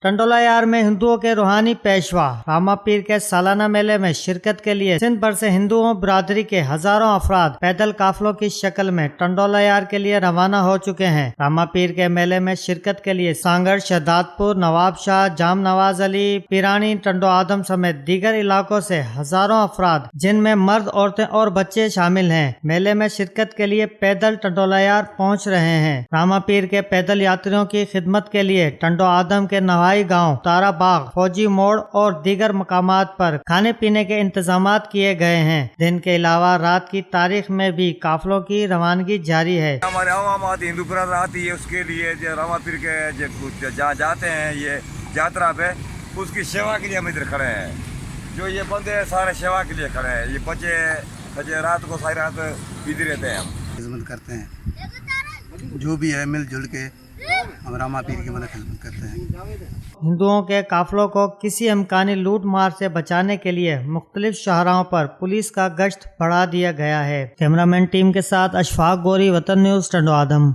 टंडोला यार में हिंदुओं के रूहानी पेशवा रामा पीर के सालाना मेले में शिरकत के लिए सिंध भर से हिंदुओं बिरादरी के हजारों अफराद पैदल काफिलों की शक्ल में टंडोला यार के लिए रवाना हो चुके हैं। रामा पीर के मेले में शिरकत के लिए सांगड़, शहदादपुर, नवाबशाह, जाम नवाज अली, पिरानी, टंडो आदम समेत दीगर इलाकों से हजारों अफराद जिनमें मर्द, औरतें और बच्चे शामिल हैं, मेले में शिरकत के लिए पैदल टंडोला यार पहुँच रहे हैं। रामा पीर के पैदल यात्रियों की खिदमत के लिए टंडो आदम के नवाई गांव, तारा बाग, फौजी मोड़ और दीगर मकामात पर खाने पीने के इंतजामात किए गए हैं। दिन के अलावा रात की तारीख में भी काफिलों की रवानगी जारी है। हमारे आवाम आती, हिंदू बिरादर आती है, उसके लिए जो रामा पीर के जहाँ जाते हैं ये यात्रा पे, उसकी सेवा के लिए हम इधर खड़े हैं। जो ये बंदे सारे सेवा के लिए खड़े हैं। ये बच्चे रात को सारी रात इधर रहते हैं। हम खिदमत करते हैं, जो भी है मिलजुल के हम रामा पीर की मदद खिदमत करते हैं। हिंदुओं के काफिलों को किसी इम्कानी लूट मार से बचाने के लिए मुख्तलिफ शाहराहों पर पुलिस का गश्त बढ़ा दिया गया है। कैमरामैन टीम के साथ अशफाक गोरी, वतन न्यूज़, टंडो आदम।